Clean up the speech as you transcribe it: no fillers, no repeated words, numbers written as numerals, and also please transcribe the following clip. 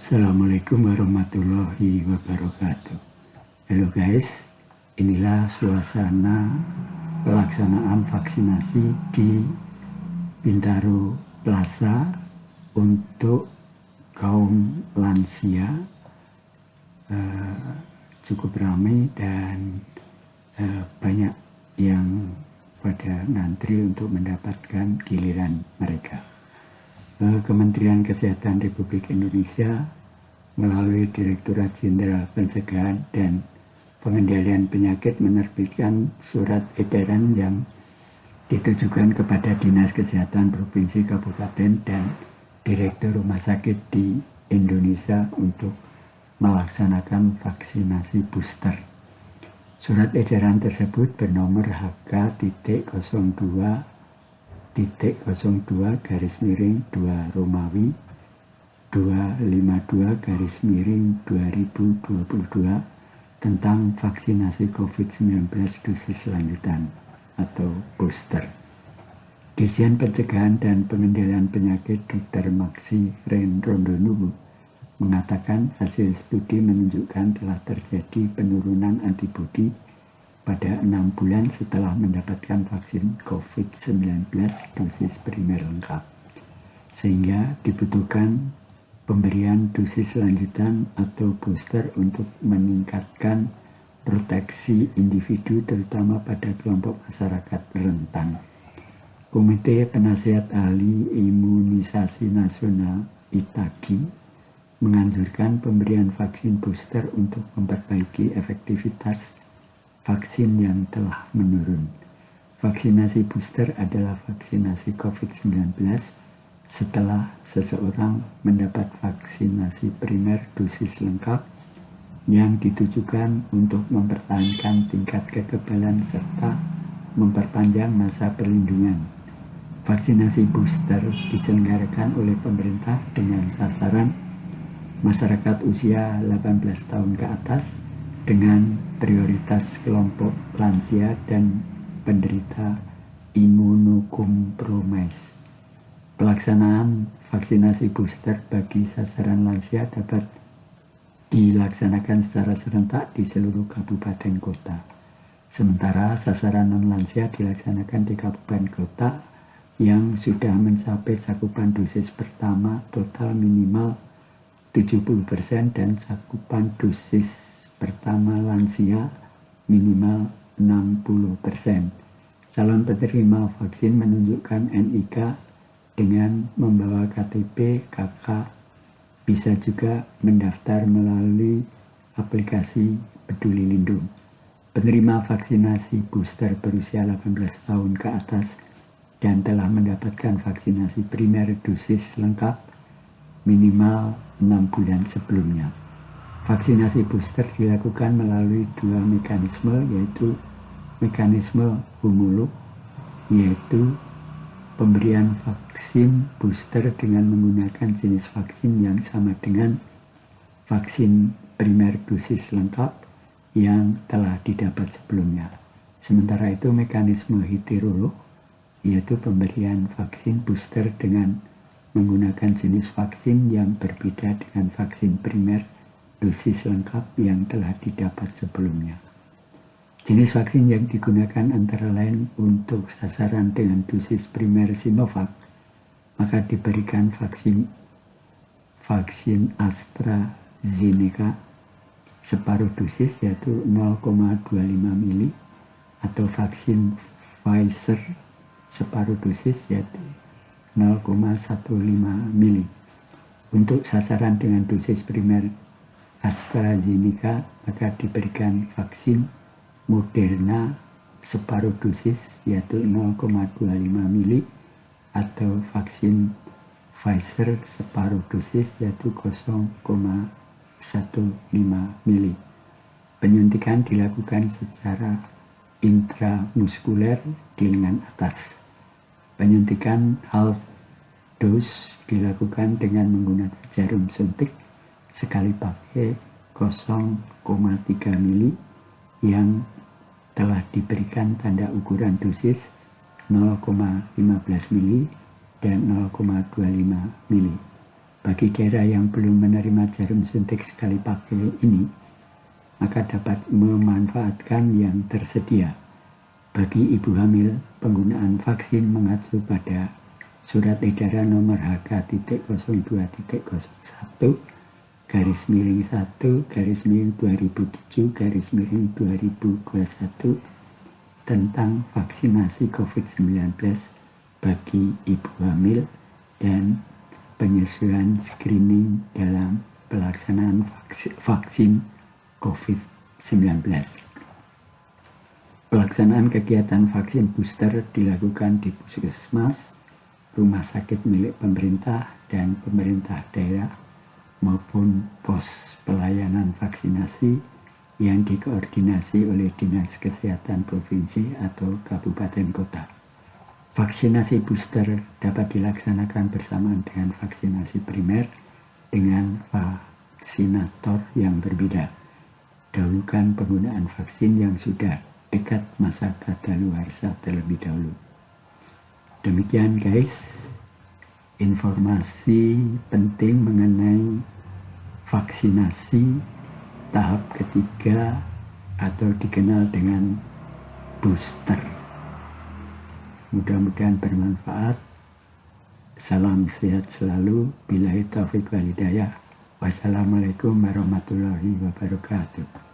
Assalamualaikum warahmatullahi wabarakatuh. Halo guys, inilah suasana pelaksanaan vaksinasi di Bintaro Plaza untuk kaum lansia. Cukup ramai dan banyak yang pada ngantri untuk mendapatkan giliran mereka. Kementerian Kesehatan Republik Indonesia melalui Direktorat Jenderal Pencegahan dan Pengendalian Penyakit menerbitkan surat edaran yang ditujukan kepada Dinas Kesehatan Provinsi, Kabupaten, dan Direktur Rumah Sakit di Indonesia untuk melaksanakan vaksinasi booster. Surat edaran tersebut bernomor HK.02/2 Romawi 252/2022 tentang vaksinasi COVID-19 dosis lanjutan atau booster. Dirjen Pencegahan dan Pengendalian Penyakit Dr. Maksi Rondonu mengatakan hasil studi menunjukkan telah terjadi penurunan antibodi pada 6 bulan setelah mendapatkan vaksin COVID-19 dosis primer lengkap, sehingga dibutuhkan pemberian dosis lanjutan atau booster untuk meningkatkan proteksi individu terutama pada kelompok masyarakat rentan. Komite Penasihat Ahli Imunisasi Nasional (ITAGI) menganjurkan pemberian vaksin booster untuk memperbaiki efektivitas vaksin yang telah menurun. Vaksinasi booster adalah vaksinasi COVID-19 setelah seseorang mendapat vaksinasi primer dosis lengkap yang ditujukan untuk mempertahankan tingkat kekebalan serta memperpanjang masa perlindungan. Vaksinasi booster diselenggarakan oleh pemerintah dengan sasaran masyarakat usia 18 tahun ke atas dengan prioritas kelompok lansia dan penderita imunokompromis. Pelaksanaan vaksinasi booster bagi sasaran lansia dapat dilaksanakan secara serentak di seluruh kabupaten kota. Sementara sasaran non-lansia dilaksanakan di kabupaten kota yang sudah mencapai cakupan dosis pertama total minimal 70% dan cakupan dosis pertama lansia minimal 60%. Calon penerima vaksin menunjukkan NIK dengan membawa KTP KK, bisa juga mendaftar melalui aplikasi Peduli Lindung. Penerima vaksinasi booster berusia 18 tahun ke atas dan telah mendapatkan vaksinasi primer dosis lengkap minimal 6 bulan sebelumnya. Vaksinasi booster dilakukan melalui 2 mekanisme, yaitu mekanisme homolog, yaitu pemberian vaksin booster dengan menggunakan jenis vaksin yang sama dengan vaksin primer dosis lengkap yang telah didapat sebelumnya. Sementara itu mekanisme heterolog, yaitu pemberian vaksin booster dengan menggunakan jenis vaksin yang berbeda dengan vaksin primer dosis lengkap yang telah didapat sebelumnya. Jenis vaksin yang digunakan antara lain untuk sasaran dengan dosis primer Sinovac, maka diberikan vaksin AstraZeneca separuh dosis yaitu 0,25 mili atau vaksin Pfizer separuh dosis yaitu 0,15 mili. Untuk sasaran dengan dosis primer AstraZeneca maka diberikan vaksin Moderna separuh dosis yaitu 0,25 mili atau vaksin Pfizer separuh dosis yaitu 0,15 mili. Penyuntikan dilakukan secara intramuskuler di lengan atas. Penyuntikan half dose dilakukan dengan menggunakan jarum suntik sekali pakai 0,3 mili yang telah diberikan tanda ukuran dosis 0,15 mili dan 0,25 mili. Bagi daerah yang belum menerima jarum suntik sekali pakai ini, maka dapat memanfaatkan yang tersedia. Bagi ibu hamil, penggunaan vaksin mengacu pada Surat Edaran Nomor HK.02.01/2007/2021 tentang vaksinasi COVID-19 bagi ibu hamil dan penyesuaian screening dalam pelaksanaan vaksin COVID-19. Pelaksanaan kegiatan vaksin booster dilakukan di puskesmas, rumah sakit milik pemerintah dan pemerintah daerah maupun pos pelayanan vaksinasi yang dikoordinasi oleh Dinas Kesehatan Provinsi atau Kabupaten Kota. Vaksinasi booster dapat dilaksanakan bersamaan dengan vaksinasi primer dengan vaksinator yang berbeda. Dahulukan penggunaan vaksin yang sudah dekat masa kadaluarsa terlebih dahulu. Demikian guys, informasi penting mengenai vaksinasi tahap ketiga atau dikenal dengan booster. Mudah-mudahan bermanfaat. Salam sehat selalu. Billahi taufiq wal hidayah. Wassalamualaikum warahmatullahi wabarakatuh.